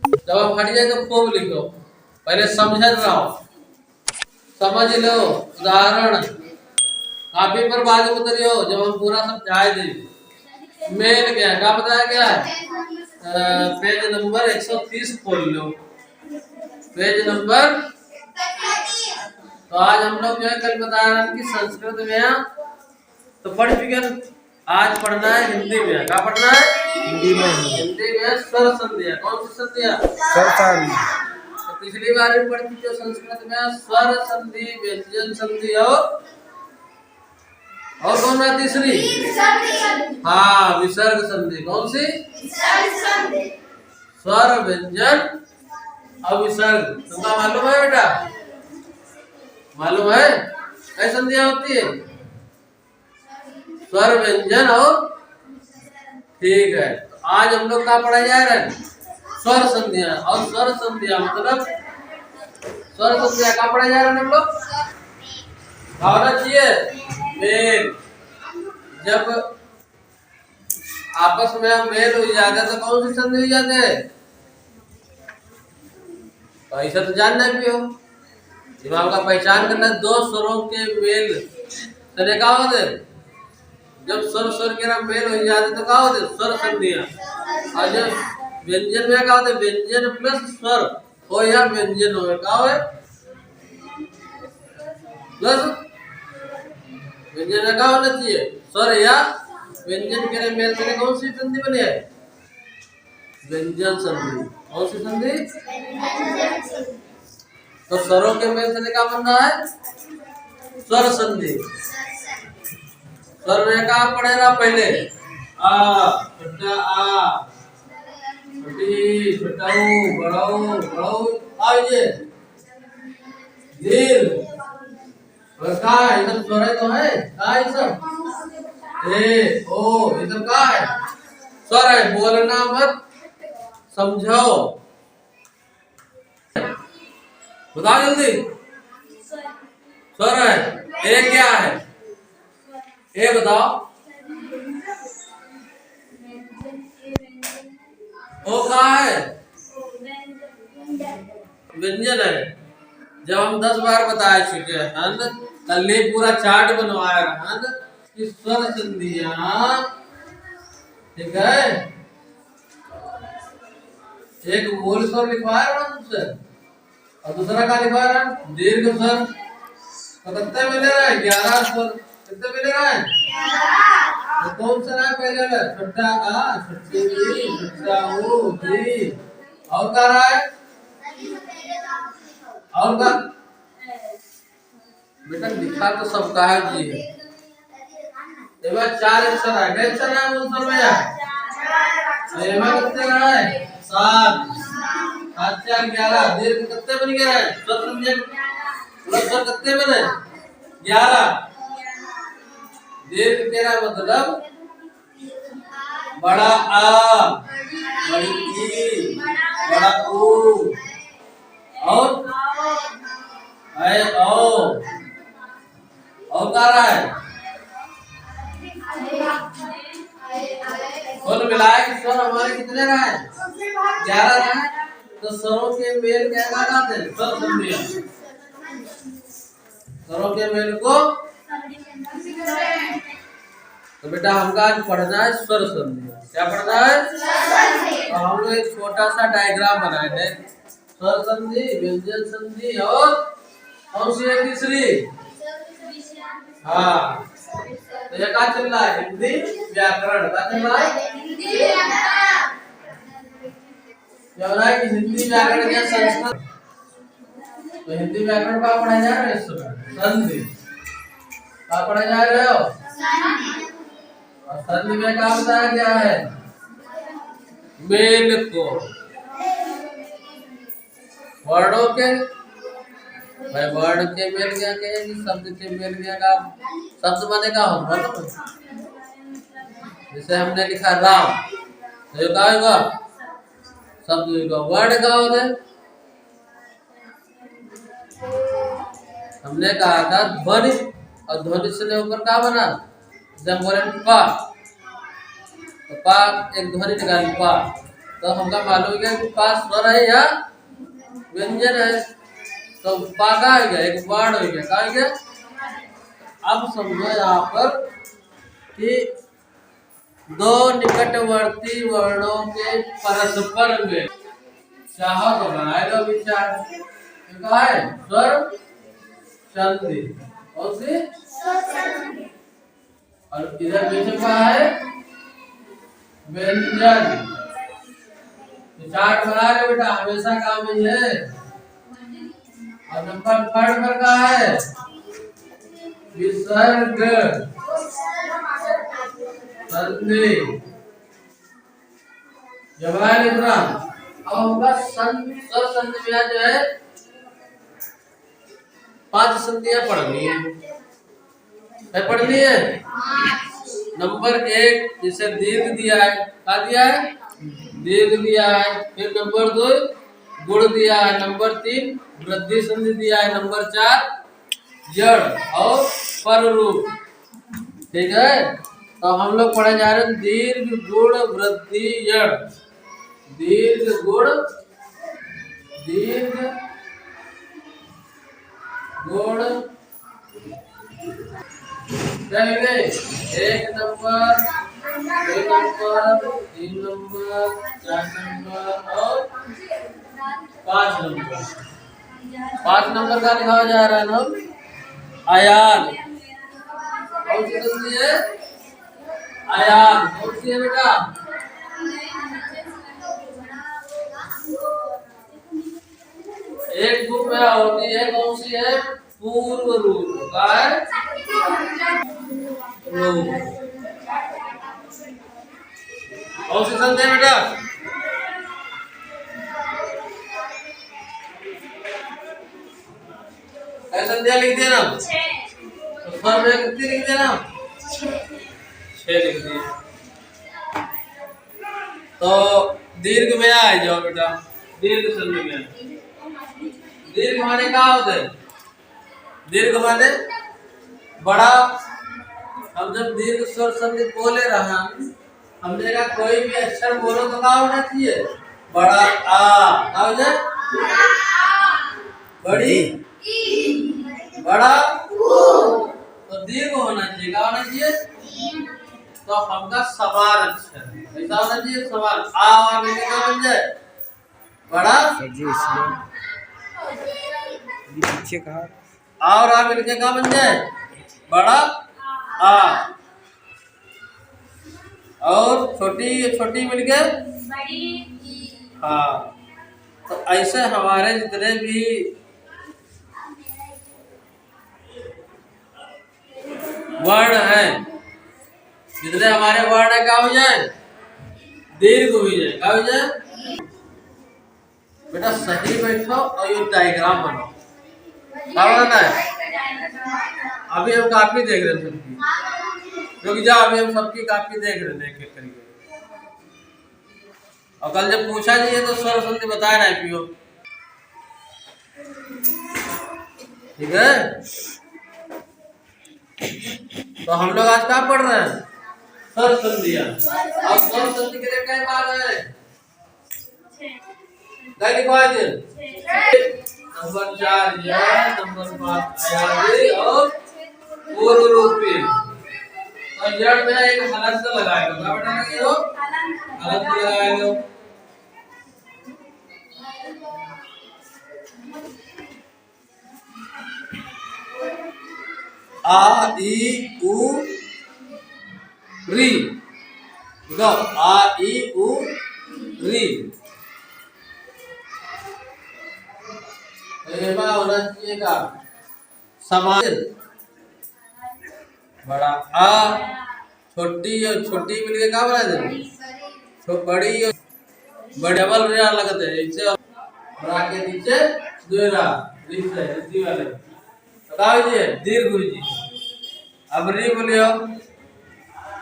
जब आप हट जाए तो खूब लिखो। पहले समझ रहा हो, समझ लो उदाहरण काफी पर बाद में उतरियो जब हम पूरा समझाए दे। मेल क्या बताया गया है? पेज नंबर 130 खोल लो, पेज नंबर। तो आज हम लोग जो है कल बता रहे हैं कि संस्कृत में तो पढ़ चुके। आज पढ़ना है हिंदी में। क्या पढ़ना है? हिंदी में। हिंदी में स्वर संधियां। कौन सी संधियां? स्वर संधि। तो पिछली बार भी पढ़ चुके संस्कृत में स्वर संधि, व्यंजन संधि और कौन है तीसरी? हाँ, विसर्ग संधि। कौन सी? स्वर, व्यंजन और विसर्ग। तुमको मालूम है बेटा? मालूम है कई संधियां होती है? स्वर, व्यंजन और ठीक है। तो आज हम लोग क्या पढ़ाया जा रहा है? स्वर संधियां। और स्वर संधियां मतलब स्वर संधियां क्या पढ़ाया जा रहा है हम लोग? भावना चाहिए मेल। जब आपस में मेल हो जाते तो कौन सी संधि हो जाते हैं? तो ऐसा तो जानना भी हो, दिमाग का पहचान करना। दो स्वरों के मेल से क्या होते? जब स्वर स्वर के ना मेल हो जाते तो क्या होते? स्वर संधियां। और जब व्यंजन में क्या होते? व्यंजन प्लस स्वर हो या व्यंजन हो, क्या हो? प्लस व्यंजन में क्या होना चाहिए? स्वर या व्यंजन के मेल से कौन सी संधि बनी है? व्यंजन संधि। कौन सी संधि? तो स्वरों के मेल से क्या बन रहा है? स्वर संधि। स्वर में क्या पढ़ेगा पहले? आ, छोटा आ, छोटी, छोटाऊ, बड़ाऊ, बड़ाऊ, आइए दीर्घ। और का है? ये सब स्वर तो है। का है ये सब? ए, ओ, ये सब का है? स्वर है। बोलना मत, समझो। बताओ जल्दी। स्वर है। ए क्या है? ए बताओ। ओ क्या है? व्यंजन है। जब हम 10 बार बता चुके हैं, कल ही पूरा चार्ट बनवाया है कि स्वर संधियां, ठीक है। एक मूल स्वर लिखवाया ना तुमसे, और दूसरा क्या लिखवाया? दीर्घ स्वर। तो कितने मिले रहा है? 11 स्वर। कितने मिले रहा है? तो कौन सा है पहले में? छोटा आ, छोटी ई, छोटा ऊ, दी। और क्या रहा है? और का बेटा लिखा तो सबका है जी। एवं 4 अक्षर है। कितने अक्षर है मूल स्वर में? एवं कितने रहा है? 7। 7 4 11। दीर्घ कितने बन गए हैं? स्वर संधियां स्वर कितने बने? 11। दीर्घ तेरा मतलब बड़ा आ, बड़ी ई, बड़ा ऊ और ऐ ओ। और क्या रहा है? कुल मिलाए के स्वर हमारे कितने रहा है? 11 रहा है। तो स्वरों के मेल क्या कहते हैं? स्वर संधियां। स्वरों के मेल को तो बेटा हमका आज पढ़ना है स्वर संधि। क्या पढ़ना है? तो हम लोग एक छोटा सा डायग्राम बनाए थे। स्वर संधि, व्यंजन संधि और कौन सी है तीसरी? हाँ, तो ये क्या चल रहा है? हिंदी व्याकरण। क्या चल रहा है? क्या हो रहा है कि हिंदी व्याकरण या संस्कृत। तो हिंदी व्याकरण का पढ़ाया जा रहा है इस समय। संधि का पढ़ाया जा रहे हो। और संधि में क्या बताया गया है? मेल को वर्णों के, भाई वर्ण के मेल क्या कहेंगे? शब्द के मेल क्या का? शब्द माने का हो मतलब जैसे हमने लिखा राम, तो ये क्या होगा? शब्द होगा। वर्ण का होगा? हमने कहा था ध्वनि, और ध्वनि से ऊपर क्या बना? जब बोले पा, तो पा एक ध्वनि निकाली पा। तो हमका मालूम है कि पा स्वर है या व्यंजन है। तो पा का हो गया, एक वर्ड हो गया, का हो गया। अब समझो यहाँ पर कि दो निकटवर्ती वर्णों के परस्पर में चाहो तो बनाएगा विचार। कहा है स्वर संधि, और से और इधर पीछे कहा है व्यंजन। चार्ट बना लो बेटा, हमेशा काम में है। और नंबर 3 पर कहा है विसर्ग संधि। जवाब इतना। अब हमका स्वर संधि में जो है 5 संधियां पढ़नी है पढ़नी है। नंबर 1 जिसे दीर्घ दिया है, क्या दिया है, दीर्घ दिया है। फिर नंबर 2 गुण दिया है। नंबर 3 वृद्धि संधि दिया है। नंबर 4 जड़ और पर रूप। ठीक है, तो हम लोग पढ़े जा रहे हैं दीर्घ गुण वृद्धि जड़। दीर्घ गुण, दीर्घ गुण, चलिए 1 नंबर, 2 नंबर, 3 नंबर, 4 नंबर और 5 नंबर। 5 नंबर का लिखा जा रहा है ना आयान। कौन सी संधि है, आयान। कौन सी है बेटा, एक ग्रुप में होती है, कौन सी है, पूर्व रूप। का है रूप। कौन सी संधि है बेटा, संध्या लिख देना। तो स्वर में कितनी लिख देना, 6 लिख दिए। तो दीर्घ में आ जाओ बेटा, दीर्घ संधि में। दीर्घ माने क्या होता है, दीर्घ माने बड़ा। हम जब दीर्घ स्वर संधि बोले रहा, हमने कहा कोई भी अक्षर बोलो तो क्या होना चाहिए, बड़ा आ। क्या हो जाए, बड़ी, बड़ा तो दीर्घ होना चाहिए। क्या होना चाहिए, तो हमका समान अक्षर ऐसा होना चाहिए, समान। आ और मिलके क्या बन जाए, बड़ा। पीछे कहा आ और आ मिलके क्या बन जाए, बड़ा आ। और छोटी छोटी मिलके बड़ी। हाँ, तो ऐसे हमारे जितने भी वर्ण हैं, जितने हमारे वर्ण है, क्या हो जाए, दीर्घ हो जाए। क्या हो जाए बेटा, सही बैठो और ये डायग्राम बनाओ। क्या बनाना है, अभी हम काफी देख रहे हैं सबकी, क्योंकि जा अभी हम सबकी काफी देख रहे हैं एक एक करके। और कल जब पूछा नहीं है तो स्वर संधि बताया ना पियो। ठीक है, तो हम लोग आज क्या पढ़ रहे हैं, स्वर संधियां। अब स्वर संधि के लिए कई भाग है, कई लिखवा दे। नंबर 4 या नंबर 5 आयामी और पूर्व रूपी। तो जड़ में एक हलंत लगाएगा। क्या बेटा लगाएगा, हलंत लगाएगा। आ ई उ री, देखो आ ई उ री। होना चाहिए का समान, बड़ा आ, छोटी और छोटी मिलके क्या बना दे, बड़ी और बड़ी डबल रे लगते हैं इससे, बड़ा के नीचे दोहरा नीचे इसी वाले बताओ जी, दीर्घ जी। अब री बोलियो,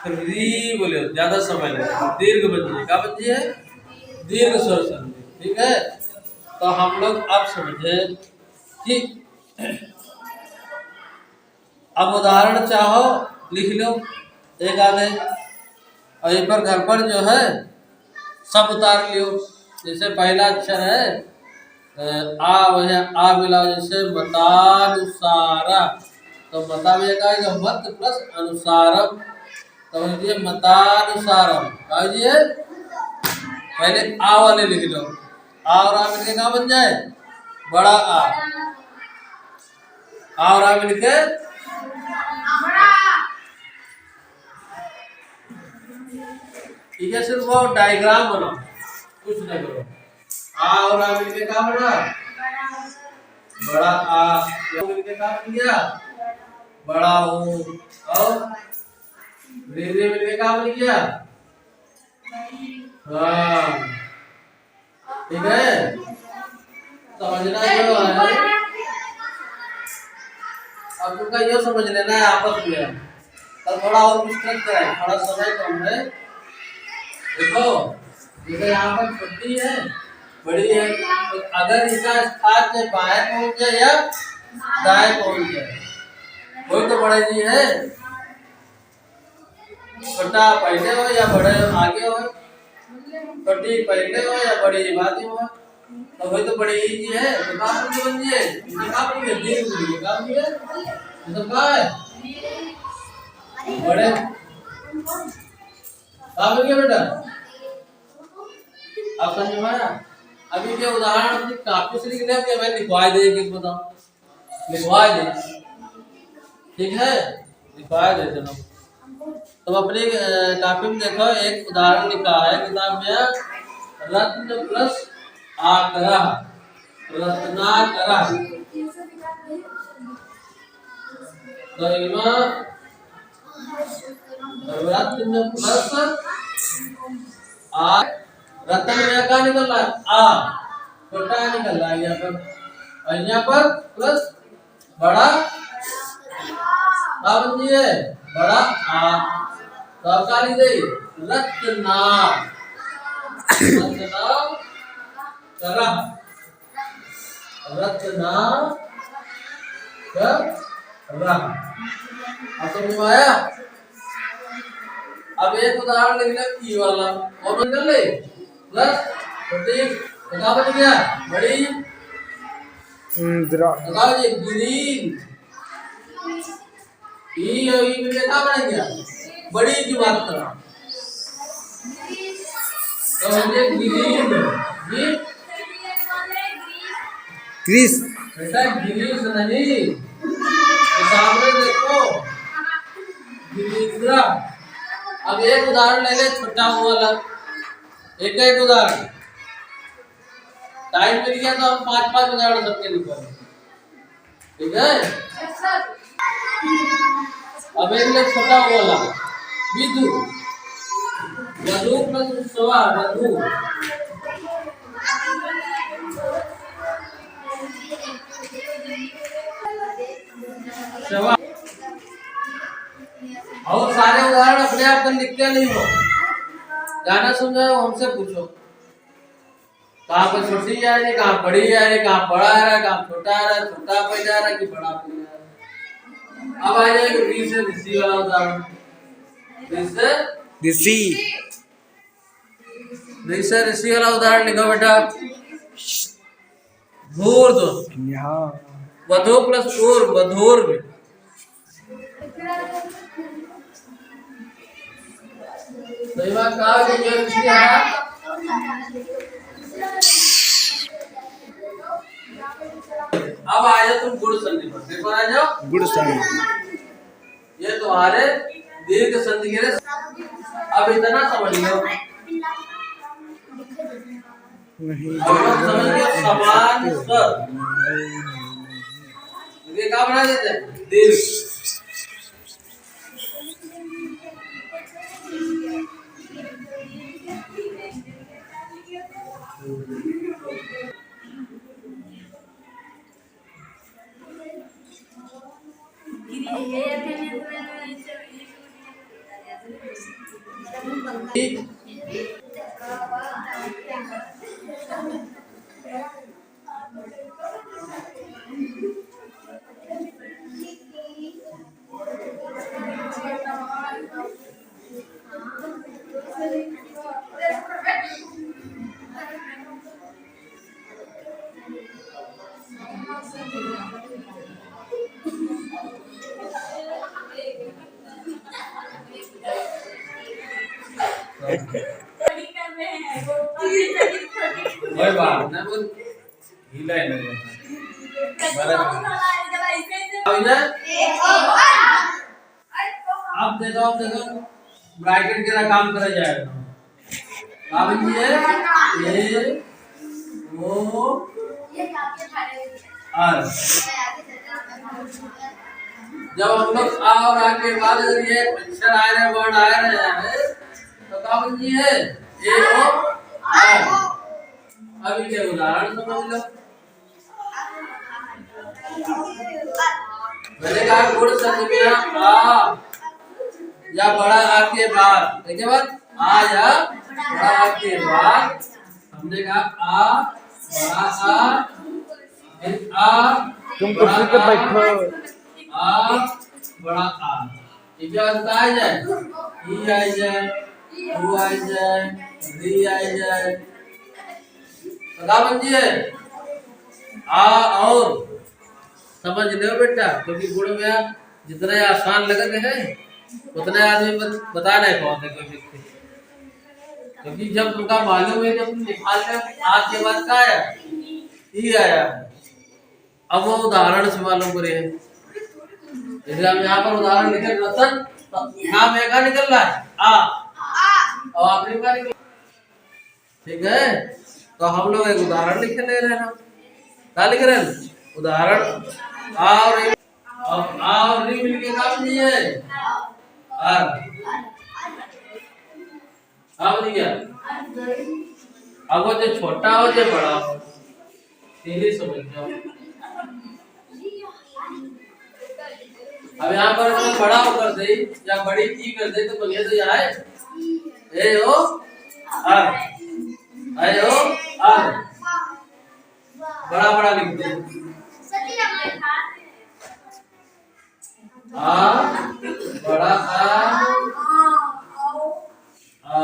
री बोलियो, ज्यादा समय लगेगा, दीर्घ बन जाए। क्या बन जाए, दीर्घ स्वर संधि। ठीक है, तो हम लोग अब समझे कि अब उदाहरण चाहो लिख लो एक आधे, और एक पर घर पर जो है सब उतार लियो। जैसे पहला अक्षर है आ, वह आ मिलाओ, जैसे मतानुसारा, तो मता में क्या आएगा मत प्लस अनुसारम, तो ये मतानुसारम क्या जी है। पहले आ वाले लिख लो, आ और आ मिलके क्या बन जाए बड़ा आ और आ मिलके ठीक है। सिर्फ वो डायग्राम बनाओ, कुछ नहीं करो। आ और आ मिलके क्या बना बड़ा आ, ये मिलके क्या बन गया बड़ा ओ, और रे रे मिलके क्या बन गया हाँ, ठीक है। समझना जो है अब तुमका ये समझ लेना है आपस में, तो थोड़ा और विस्तृत कराए, थोड़ा समय कम है। देखो जैसे यहाँ पर छोटी है बड़ी है, तो अगर इसका स्थान से बाएं पहुंच जाए या दाएं पहुंच जाए, कोई तो बड़े जी है, छोटा पहले हो या बड़े आगे हो, छोटी पहले हो या बड़ी बाद में हो, तो वही तो बड़ी ही जी है। तो कहाँ पर बन जाए कहाँ पर दीर्घ बन कहाँ पर तो कहाँ है बड़े कहाँ बन गया बेटा, आप समझ में आया। अभी के उदाहरण अपनी कापी से लिख ले, कि मैं लिखवा दे, कि बताओ लिखवा दे, ठीक है लिखवा दे चलो। तो अपनी कापी में देखो एक उदाहरण लिखा है किताब में, रत्न प्लस आग्रह, रत्नाग्रह, तो इनमें रत्न प्लस आ, रत्न में क्या निकल रहा है आ, छोटा निकल रहा है यहाँ पर, और यहाँ पर प्लस बड़ा आ बन है बड़ा आ, तो अब क्या लिख दे रत्ना, रत्ना करा, रत्ना करा, अब समझ में आया। अब एक उदाहरण लिख ले ई वाला, और निकल ले प्लस छोटी, क्या बन गया बड़ी लगाओ जी ग्रीन, ई और ई मिलके क्या बन गया बड़ी की मात्रा, तो ये ग्रीन जी क्रिस बेटा ग्रीस नहीं, तो सामने देखो ग्रीन। अब एक उदाहरण ले ले छोटा हुआ वाला, एक एक उदाहरण, टाइम मिल गया तो हम 5-5 उदाहरण सबके लिखेंगे, ठीक है। अब एक ले छोटा हुआ वाला विधु, वधु प्लस सवा वधु, सवा, और सारे उदाहरण अपने आप कर लिखते नहीं हो, गाना सुन रहे हो हमसे पूछो कहाँ पर छोटी जा रही, कहाँ बड़ी जा रही, कहाँ बड़ा आ रहा है, कहाँ छोटा आ रहा है, छोटा पे जा रहा है कि बड़ा पे जा रहा है। अब आ जाएगा बी से ऋषि वाला उदाहरण, ऋषि वाला उदाहरण लिखो बेटा, धूर्ध वधु प्लस ऊर्व वधूर्व, तो ये बात कहा कि ये ऋषि है। अब आ जाओ तुम गुण संधि पर, देखो आ जाओ गुड सन ये तुम्हारे दीर्घ संधि के लिए। अब इतना समझ लो, अब समझ लो समान स्वर, ये क्या बना देते हैं दीर्घ, वही बात ना बोल हिला ही लगे बराबर अब देखो ब्रैकेट के काम करा जाएगा अब ये ओ आर जब हम लोग आ और आ के बाद अगर ये अक्षर आ रहे वर्ड आ रहे हैं तो क्या बन है ए ओ आर। अब ये उदाहरण समझ लो मैंने कहा गुड़ शब्द में आ या बड़ा आ के बाद देखिए बात आ या बड़ा आ के बाद हमने कहा आ बड़ा आ फिर आ तुम कुर्सी पे बैठो आ बड़ा आ ये क्या होता है जाए ई आई जाए ऊ आई जाए री आई जाए तो क्या बन है आ और समझ लो बेटा क्योंकि गुण में जितने आसान लगते हैं उतने आदमी बता नहीं पाते कोई व्यक्ति क्योंकि जब तुमका मालूम है जब तुम निकाल में आ के बाद क्या आया ई आया अब वो उदाहरण से मालूम करे जैसे हम यहाँ पर उदाहरण लिखे रतन यहाँ में क्या निकल रहा है आ और आपने क्या निकल ठीक है तो हम लोग एक उदाहरण लिखे ले रहे हैं क्या लिख रहे हैं उदाहरण आ और री मिलके काम नहीं है आर अब नहीं क्या अब वो जो छोटा हो जो बड़ा हो सीधे समझ जाओ अब यहाँ पर अगर बड़ा हो कर दे या बड़ी ई कर दे तो बगैर तो यहाँ है ए O R A O R बड़ा बड़ा लिख दे आ बड़ा आ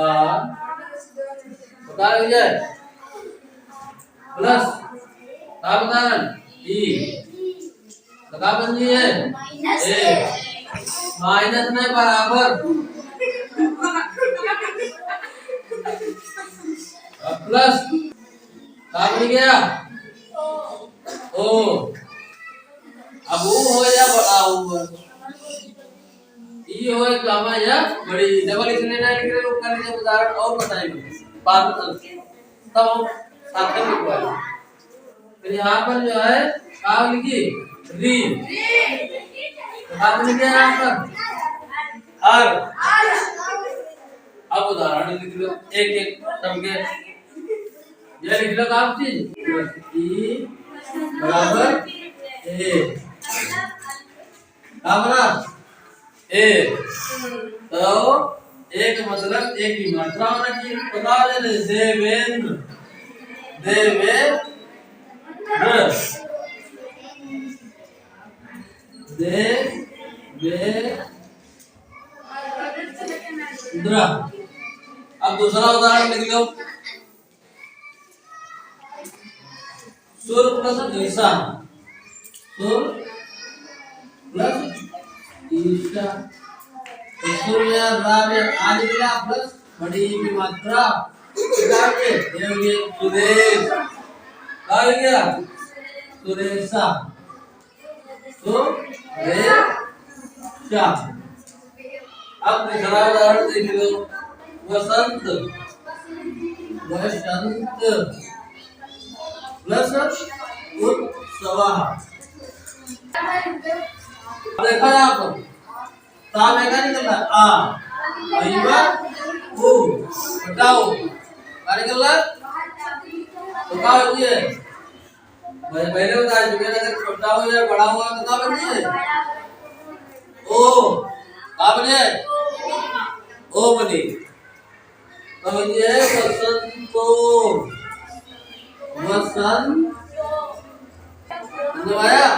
बता रही प्लस का बता ई का बन जी है ए माइनस में बराबर प्लस का बन गया ओ अब वो हो या बड़ा हो ये हो गामा या बड़ी डबल इसलिए ना लिख रहे लोग कर लीजिए उदाहरण और बताएंगे बाद में तब हम साथ में लिखवाएंगे फिर यहाँ पर जो है क्या लिखिए री आप लिखे यहाँ पर आर अब उदाहरण लिख लो एक एक सबके ये लिख लो आप चीज ई बराबर ए बराबर ए तो एक मतलब एक की मात्रा होना चाहिए बता दे देवेंद्र देवेंद्र देवेंद्र अब दूसरा उदाहरण लिख लो सुर प्लस ईशा सुर प्लस ईशा सुर या राम या आदि मिला प्लस बड़ी की मात्रा निकालिए देंगे सुरेश आ गया सुरेशा सुरेशा अब दूसरा उदाहरण देख लो वसंत वसंत प्लस उत्सव देखो यहाँ पर ता में क्या निकल रहा है आ अइबा उ बताओ क्या निकल रहा है तो क्या होती है भाई पहले बताया जो मेरा अगर छोटा हो या बड़ा हुआ तो क्या बनती है ओ क्या बने ओ बनी तो ये वसंतो वसंत आया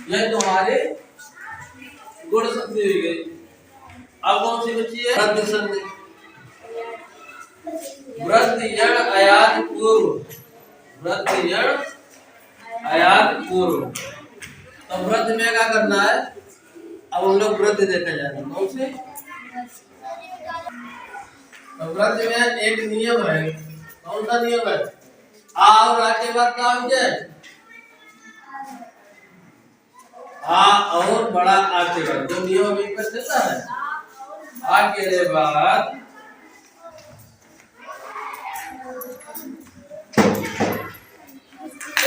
ये तुम्हारे गुण संधि हुई गई अब कौन सी बची है वृद्धि संधि वृद्धि यण अयाद पूर्व वृद्धि यण अयाद पूर्व तो वृद्धि में क्या करना है अब हम लोग वृद्धि देखा जाएगा कौन से तो वृद्धि में एक नियम है कौन सा नियम है? आ और आ के बाद क्या हो जाए? आ और बड़ा आ के बाद जो नियम अभी पर चलता है, आ के बाद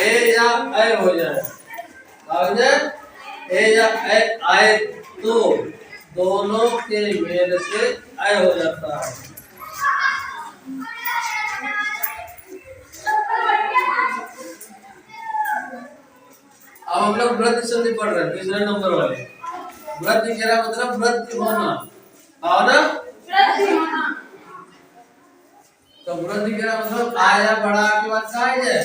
ए या ऐ हो जाए, हो जाए ए या ऐ आए तो दोनों के मेल से ऐ हो जाता है। अब हम लोग वृद्धि संधि पढ़ रहे हैं तीसरे नंबर वाले। वृद्धि क्या मतलब? वृद्धि होना, ना वृद्धि होना। तो वृद्धि क्या मतलब? आया बड़ा के बाद क्या है?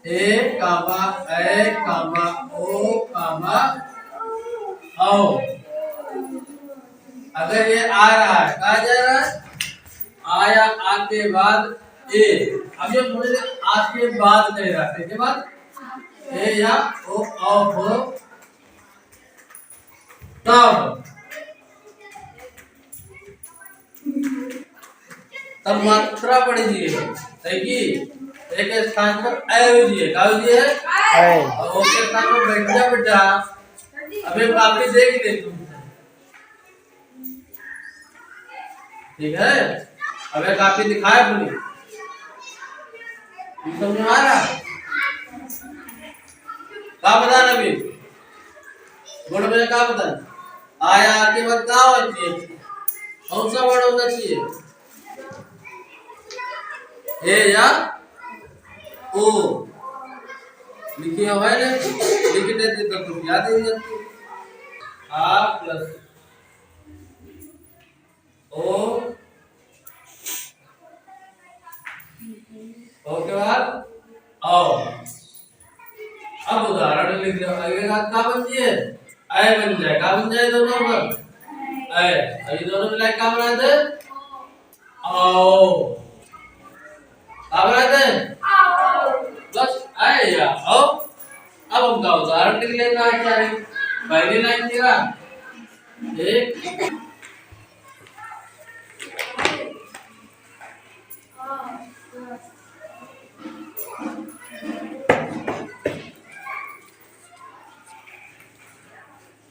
ए कामा ए कामा ओ कामा औ। अगर ये आ रहा है, कहा जा रहा है आया आ के बाद ए। अब ये मुझे आ के बाद कह रहा है के बाद ए या ओ औ हो तब मात्रा पड़ जाएगी। एक स्थान पर ऐ जी है, का जी है और उसके स्थान पर बैठ जा बेटा। अबे काफी देख ले तुम, ठीक है? अबे काफी दिखाए अपनी, समझ में आ रहा? क्या बता अभी बोल में क्या बता? आया आके बाद क्या होना चाहिए? कौन सा वर्ड होना चाहिए? ए या ओ। लिखिए हुआ है ना, लिख देते तो तुम याद ही जाती। आ प्लस ओ के बाद औ। अब उदाहरण लिख दो, आगे का बन जाए ऐ बन जाए, का बन जाए दोनों पर ऐ। अभी दोनों मिला क्या बना दे? औ। का बना दे? बस ऐ या औ। अब हम का उदाहरण लिख लेना है। पहली लाइन तेरा एक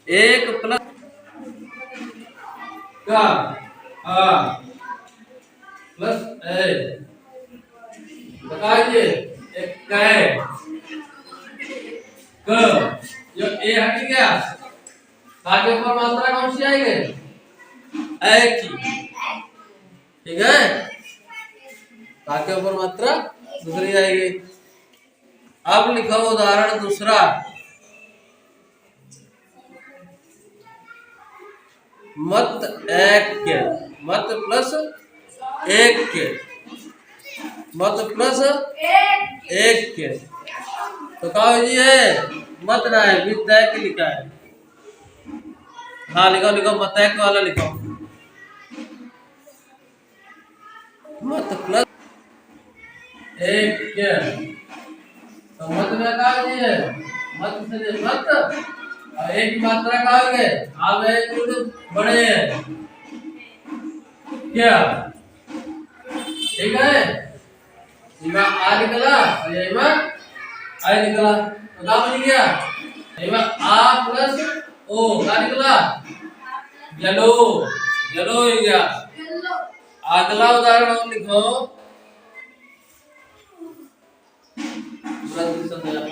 एक प्लस का आ प्लस ए बताइए एक कै क। जो ए हट गया आगे ऊपर मात्रा कौन सी आएगी? ए की, ठीक है? आगे ऊपर मात्रा दूसरी आएगी। अब लिखो उदाहरण दूसरा, मत एक के मत प्लस एक के मत प्लस एक के। तो कहा जी है मत ना है विद्या के लिखा है। हाँ लिखो लिखो मतैक वाला लिखो, मत प्लस एक के। तो मत में कहा जी है मत से मत और एक मात्रा कहोगे आप एक बड़े हैं क्या, ठीक है? इमा आ निकला और इमा आ निकला, तो क्या बन गया? इमा आ प्लस ओ क्या निकला? येलो, येलो हो गया। अगला उदाहरण और लिखो,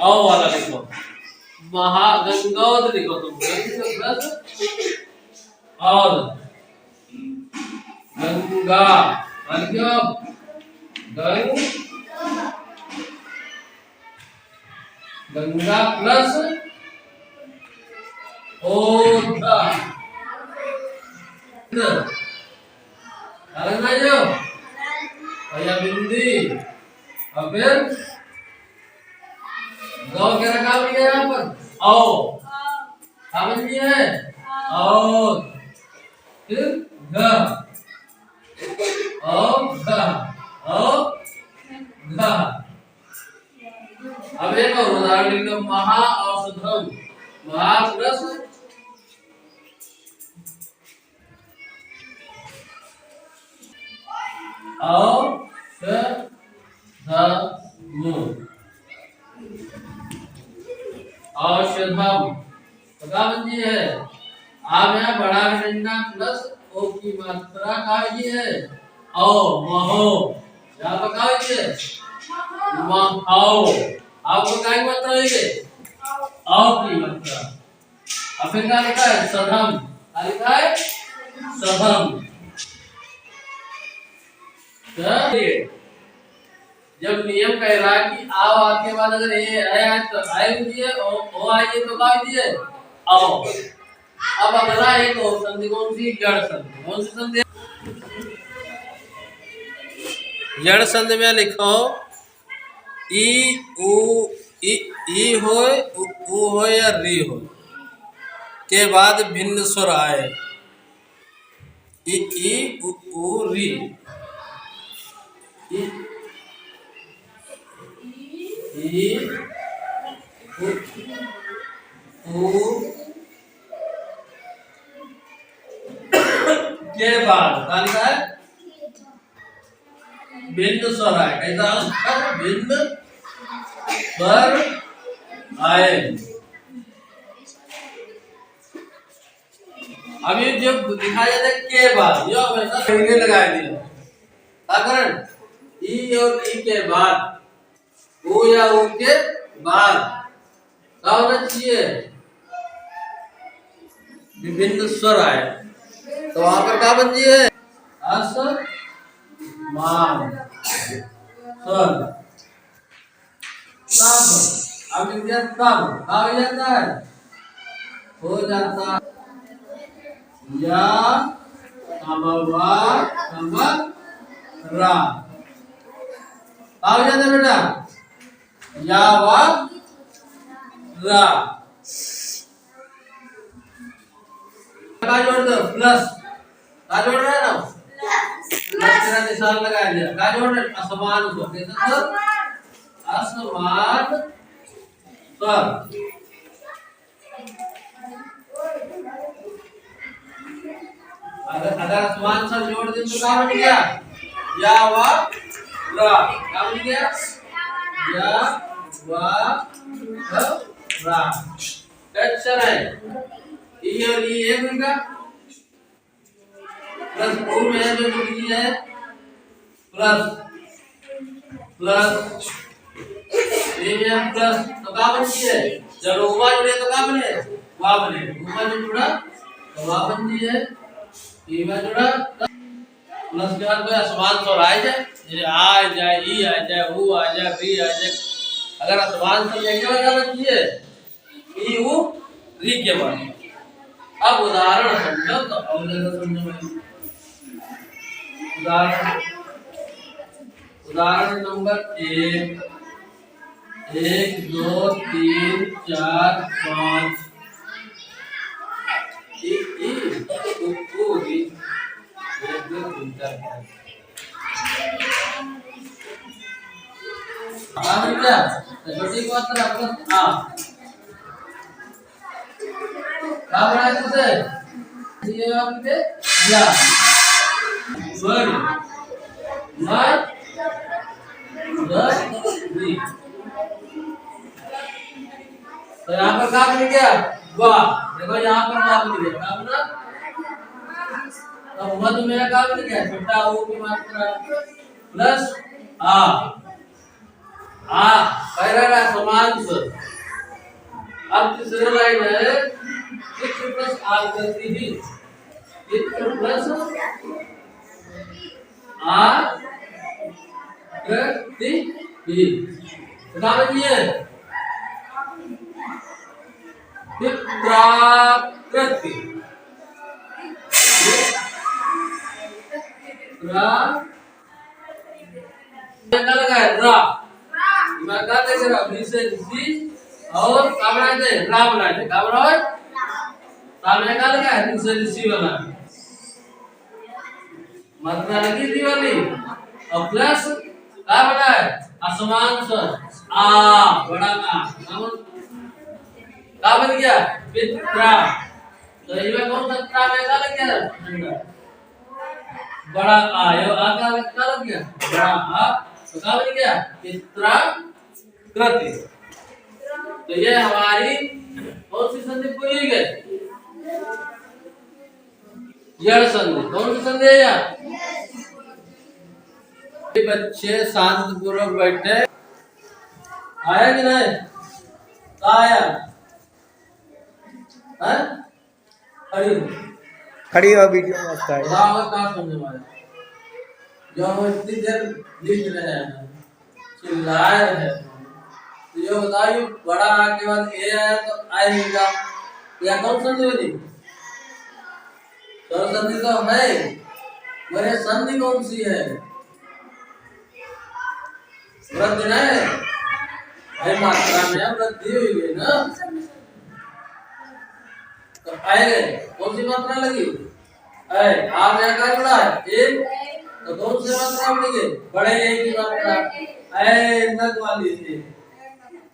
औ वाला लिखो, महागंगोद लिखो तुम प्लस और गंगा लिखो गंगा प्लस ओधा अलग ना जो या बिंदी और फिर गौ के रखा भी है यहाँ पर औ बन गया है और फिर घ और घ और घ। अब एक और उदाहरण लिख लो, महा औषधम, महा प्लस औषधम तो क्या बन है आ में बड़ा डंडा प्लस ओ की मात्रा का है औ महो यहाँ पर क्या है महो आपको क्या की मात्रा है औ की मात्रा अब फिर क्या लिखा है सधम क्या लिखा है सधम जब नियम कह रहा है कि आओ आपके बाद अगर ये आया तो आए दिए ओ आइए तो क्या दिए आओ अब अगला एक और संधि कौन सी जड़ संधि कौन सी संधि जड़ संधि में लिखो ई उ ई हो या री हो के बाद भिन्न स्वर आए ई उ री ई उ के बाद क्या है भिन्न स्वर आए कैसा भिन्न स्वर आए अभी जब दिखाया जाता है के बाद यो हमेशा पहले लगा दिया कारण ई और ई के बाद ओ या ओ के बाद क्या होना चाहिए विभिन्न स्वर आए तो वहां पर क्या बन जी है अस मान स्वर तब अब इंडिया तब क्या हो जाता है हो जाता या समवा समरा क्या हो जाता है बेटा या वा रा का जोड़ दो प्लस का जोड़ रहा है ना प्लस का निशान लगा दिया का जोड़ रहे असमान को कैसे सर असमान स्वर अगर असमान स्वर जोड़ दें तो क्या बन गया या वा रा क्या बन गया या वा रा अच्छा है ये और ये एक मिनट का प्लस ओ में जो जुड़ी है प्लस प्लस ये में प्लस तो क्या बन गई है जब उमा जुड़े तो क्या बने वा बने उमा जो जुड़ा तो वा बन गई है ये में जुड़ा प्लस के बाद कोई समान तो आ जाए ये आ जाए ई आ जाए ऊ आ जाए री आ जाए अगर समान तो लेके क्या बन गई है ई ऊ री के बाद अब उदाहरण समझो तो और समझो उदाहरण नंबर 1 2 3 4 5 छोटी मात्रा क्या बनाए तुझे ये आपके या वर मत दी तो यहाँ पर क्या बन गया वाह देखो यहाँ पर क्या बन गया क्या बना तो मध में क्या बन गया छोटा ओ की मात्रा प्लस आ कह रहा है समान से अब तीसरी लाइन है किस प्लस आर करती ही किस प्लस आर करती ही बता दीजिए पित्राकृति क्या लगा है रा मैं क्या देख रहा हूँ से सी और क्या बनाए थे रा बनाए थे क्या बनाए सामने क्या लगा है से सी वाला मात्रा लगी थी वाली और प्लस क्या बना है असमान स्वर आ बड़ा का क्या बन गया पित्रा तो इसमें कौन सा त्रा में क्या लग गया बड़ा आ, यो आ का क्या लग गया? बड़ा आ, तो क्या बन गया? चित्राकृति। तो ये हमारी कौन सी संधि पूरी हुई है? यड़ संधि। कौन सी संधि है यार? बच्चे शांत पूर्वक बैठे। आया कि नहीं? कहाँ आया? हैं? खड़ी हो। खड़ी हुआ वीडियो मस्त है। कहाँ समझ में आया? जो हम इतनी देर लिख रहे हैं, चिल्लाए रहे हैं, तो ये बताइए बड़ा आ के बाद ए आया तो आएगा या कौन संधि बनी? स्वर संधि तो है, मगर संधि कौन सी है? वृद्धि नहीं है, मात्रा में वृद्धि हुई है ना, तो आएंगे कौन सी मात्रा लगी? है आप यहाँ का बड़ा है एक, तो कौन सी मात्रा बनेगी? बड़े एक की मात्रा है नग वाली थी,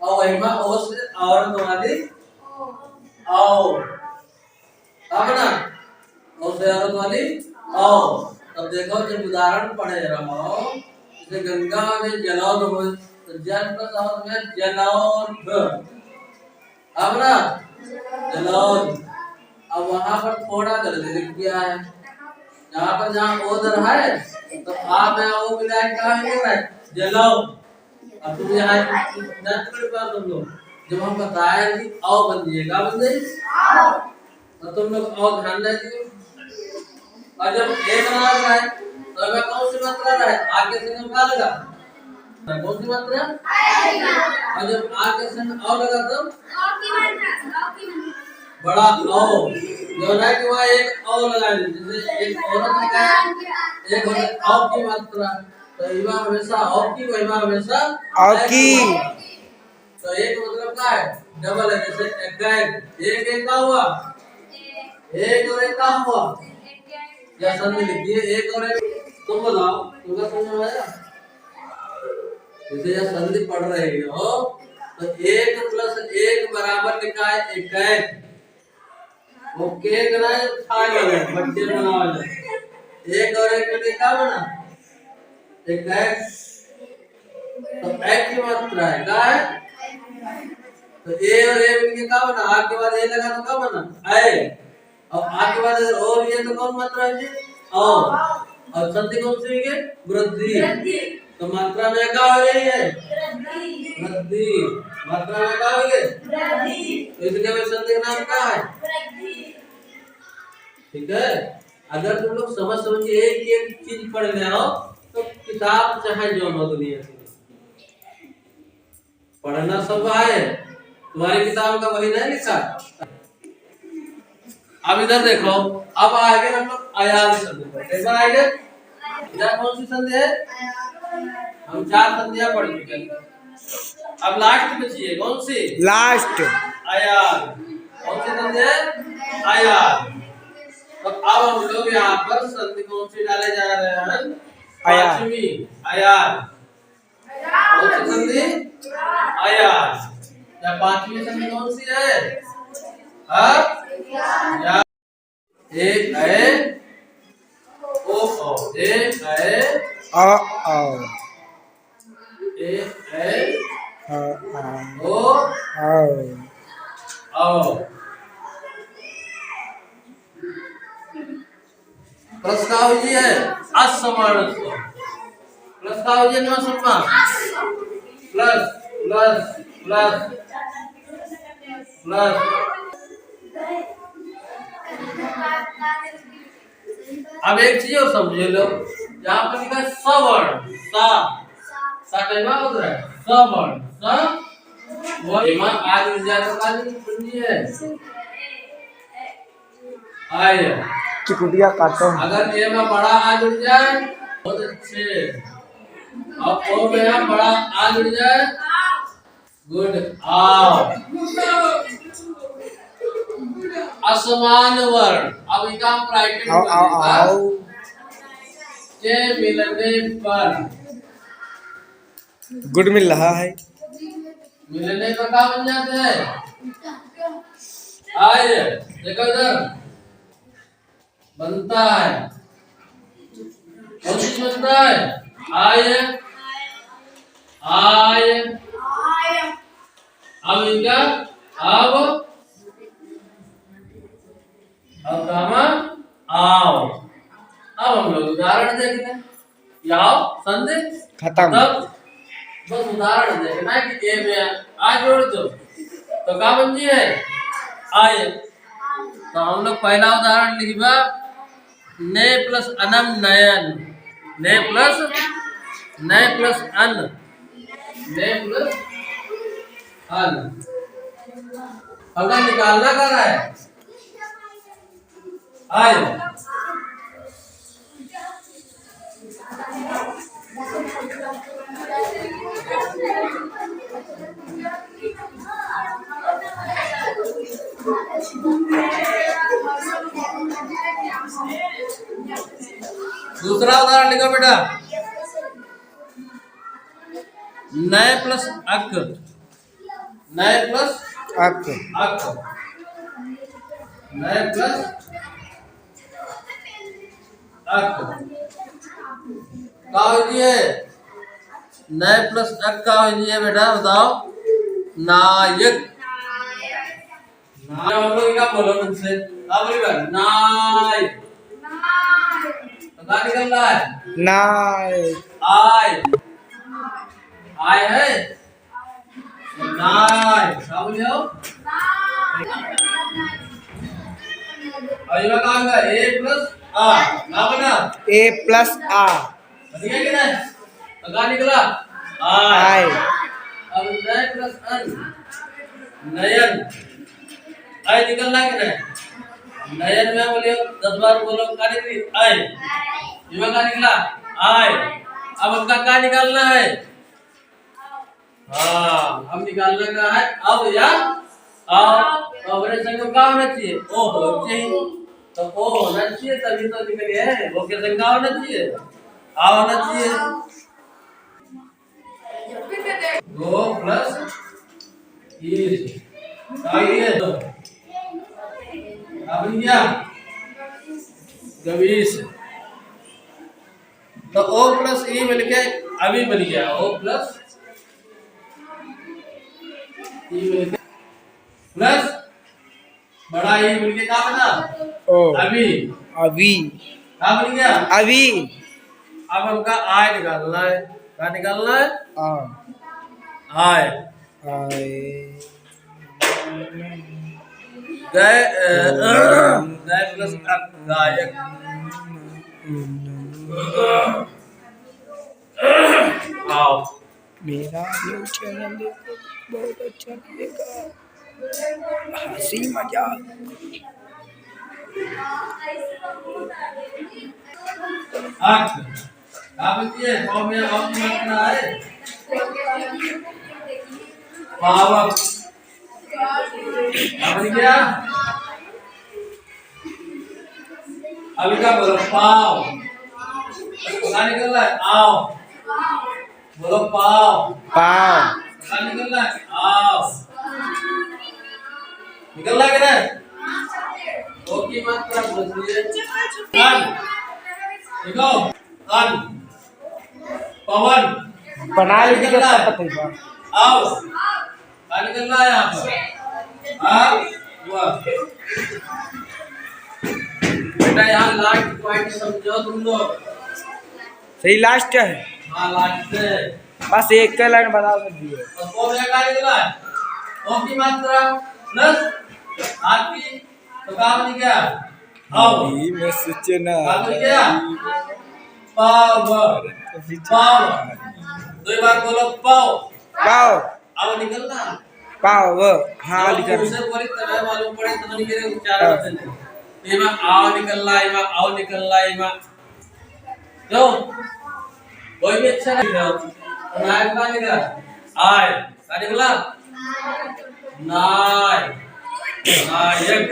और वही में ओ से औरत वाली आओ, अब ना ओ से औरत वाली आओ। तब देखो जब उदाहरण पढ़े रहो, जैसे गंगा में जलौध हो, तो जल प्लस औध में जलौध, अब ना जलौध। अब वहां पर थोड़ा दर्द लिख दिया है, यहाँ पर जहाँ ओ दर है तो आप में ओ मिला क्या है जलौध। अब तुम यहाँ तुम लोग जब हम बताए कि औ बन जाएगा, बन जाए तो तुम लोग और ध्यान दीजिए। और जब एक बना रहा है तो अगर कौन सी मात्रा रहा है? आगे से क्या लगा? कौन सी मात्रा? और जब आगे से और लगा तो बड़ा औ, जो है कि वह एक औ लगा दीजिए, जैसे एक औरत का एक औरत औ की मात्रा, तो इवा हमेशा औ की, वहीवा हमेशा औ की। तो एक मतलब क्या है? डबल है, जैसे एक एक का हुआ, एक और एक का हुआ, या संधि लिखिए एक और एक। तुम बताओ तुमको समझ में आया? जैसे यह संधि पढ़ रहे हो तो एक प्लस एक बराबर लिखा है एक, वो केक ना खाए वाले बच्चे बनाओ एक और एक में क्या बना? एक, तो एक की मात्रा है क्या है? तो ए और ए मिलके क्या बना? आ के बाद ए लगा तो क्या बना? ए, और आ के बाद और ये तो कौन मात्रा है जी? और संधि कौन सी है? वृद्धि। तो मात्रा में क्या हो रही है? वृद्धि। मात्रा में क्या हो रही है? तो इसके में संधि का नाम क्या है? ठीक है। अगर तुम लोग समझ के एक एक चीज पढ़ रहे हो तो किताब चाहे जो हो दुनिया की पढ़ना सब है, तुम्हारी किताब का वही नहीं लिखा। अब इधर देखो, अब आगे हम लोग अयाल संधि पर देखो। आगे इधर कौन सी संधि है? हम 4 संधियां पढ़ चुके हैं, अब लास्ट में चाहिए कौन सी? लास्ट अयाल। कौन सी संधि है? अयाल। तो अब हम लोग यहाँ पर संधि कौन सी डाले जा रहे हैं? पांचवी अयाल। कौन सी संधि? अयाल। या पांचवी संधि कौन सी है? या एक है ओ, एक है औ, एक है ओ औ। प्रस्ताव जी है असमान स्वर। प्रस्ताव जी न सुनना, प्लस प्लस प्लस प्लस। अब एक चीज और समझे लो, यहाँ पर लिखा है सवर्ण, सा कहना होता है सवर्ण, सा वो इमा आज ज्यादा काली पूंजी है आया। चिकुटिया काटो। अगर ए में बड़ा आ जुड़ जाए बहुत अच्छे, और ओ में बड़ा आ जुड़ जाए गुड आओ। असमान वर्ण, अब इनका हम राइटिंग के मिलने पर गुड मिल रहा है, मिलने पर क्या बन जाते हैं? आइए देखो इधर बनता है सुनता है आय आय। अब इनका अब कहा आओ। अब हम लोग उदाहरण देखते हैं। आओ संधि खत्म। तब बस उदाहरण देखना है कि ए में आ जोड़ दो तो क्या बन जी है आय। तो हम लोग पहला उदाहरण लिखबा ने प्लस अनम नयन। ने प्लस अन ने प्लस अन। अगर निकालना कर रहा है आय। दूसरा उदाहरण लिखो बेटा नए प्लस अक। नए प्लस अक अक नए प्लस अक का होइए। नए प्लस अक का होइए बेटा बताओ नायक। नाय हम लोग क्या बोलो तुमसे अब बोली बात नाय तो क्या निकल रहा है नाय आय। आय है नाय क्या बोलियो। और ये का होगा ए प्लस आ ना बना ए प्लस आ बन गया कि नहीं तो क्या निकला आय। अब नए प्लस अन नयन आय निकलना कि नहीं। नयन में बोलियो 10 बार बोलो क्या निकली आय। ये का निकला आय। अब हमका क्या निकालना है हाँ हम निकालना का है अब या अब अपने संग का होना चाहिए ओ होना चाहिए। तो ओ होना चाहिए तभी तो निकल है। वो के संग का होना चाहिए आ होना चाहिए। गो प्लस इज आइए अब क्या गवीश। तो ओ प्लस ई मिलके अभी बन गया ओ प्लस ई मिलके प्लस बड़ा ई मिलके क्या बना ओ अभी। अभी क्या बन गया अभी। अब हमका आय निकालना है। क्या निकालना है आ आय। आय गए गए प्लस गायक आओ। मेरा न्यू चैनल देखो बहुत अच्छा लगेगा हंसी मजाक। आठ क्या बनती है पाव में आप की मात्रा है पाव अब क्या अभी का बोलो पाव क्या निकल रहा है आओ। बोलो पाव पाव क्या निकल रहा है आओ। निकल रहा है कि नहीं ओ की मात्रा बोलिए अन। देखो अन पवन बना निकल रहा है लीजिए। आओ क्या निकल रहा है यहाँ पर हाँ वाह बेटा यहाँ लास्ट पॉइंट समझो तुम लोग। सही लास्ट है हाँ लास्ट से बस एक का लाइन बता दीजिए। तो ओ में क्या निकला है ओ की मात्रा प्लस आर की तो क्या बन गया आओ। में सूचना क्या बन गया पावर पावर। दो बार बोलो पाव पाव अब निकलना पाव हाँ लिखा उसे बोली तब मालूम पड़े तो नहीं मेरे उच्चारण से नहीं। ये में आओ निकल रहा है आओ निकल रहा है जो कोई भी अच्छा नहीं है तो नायक का निकला आय का निकला नाय नायक।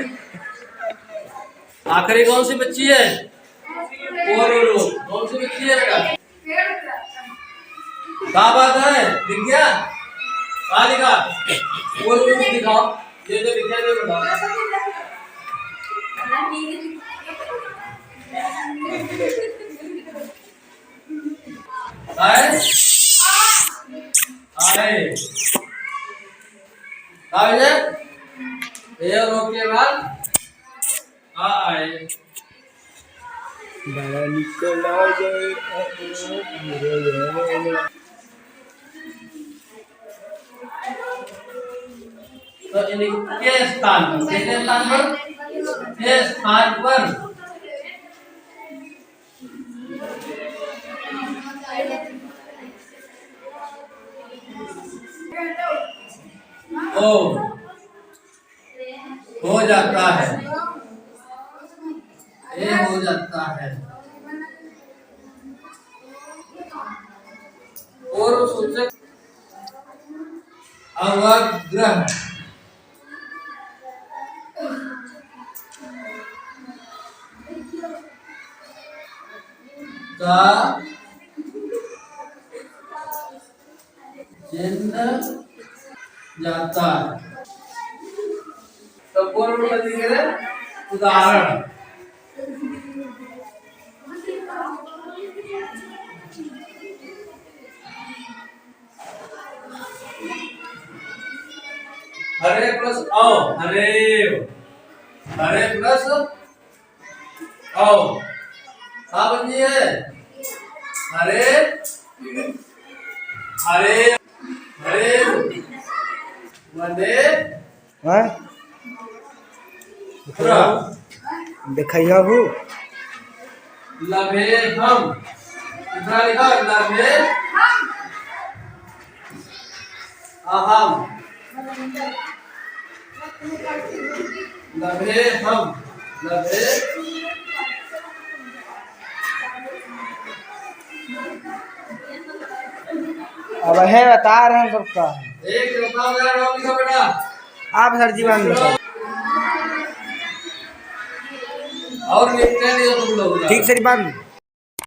आखिरी कौन सी बच्ची है पोरोरो कौन सी बच्ची है बेटा क्या बात है दिख गया कहाँ लिखा पोरोरो दिखाओ ये जो लिखा है बताओ। आए आए आए ये रोके बाद आए बड़ा निकला जाए तो इनके स्थान पर कितने स्थान पर के स्थान पर ओ हो जाता है ये हो जाता है पूर्व सूचक अवग्रह का चिन्ह जाता है तो पूर्व में लिखे उदाहरण हरे प्लस औ हरे हरे प्लस औ बन जी है हरे हरे हरे वंदे हाँ पूरा देखिए हूँ लभे हम कितना लिखा लभे अहम लभे हम लभे अब है बता रहे हैं सबका एक बताओ जरा नाम लिखो बेटा आप सर जीवन बताओ और लिखते नहीं हो तुम लोग ठीक सर बात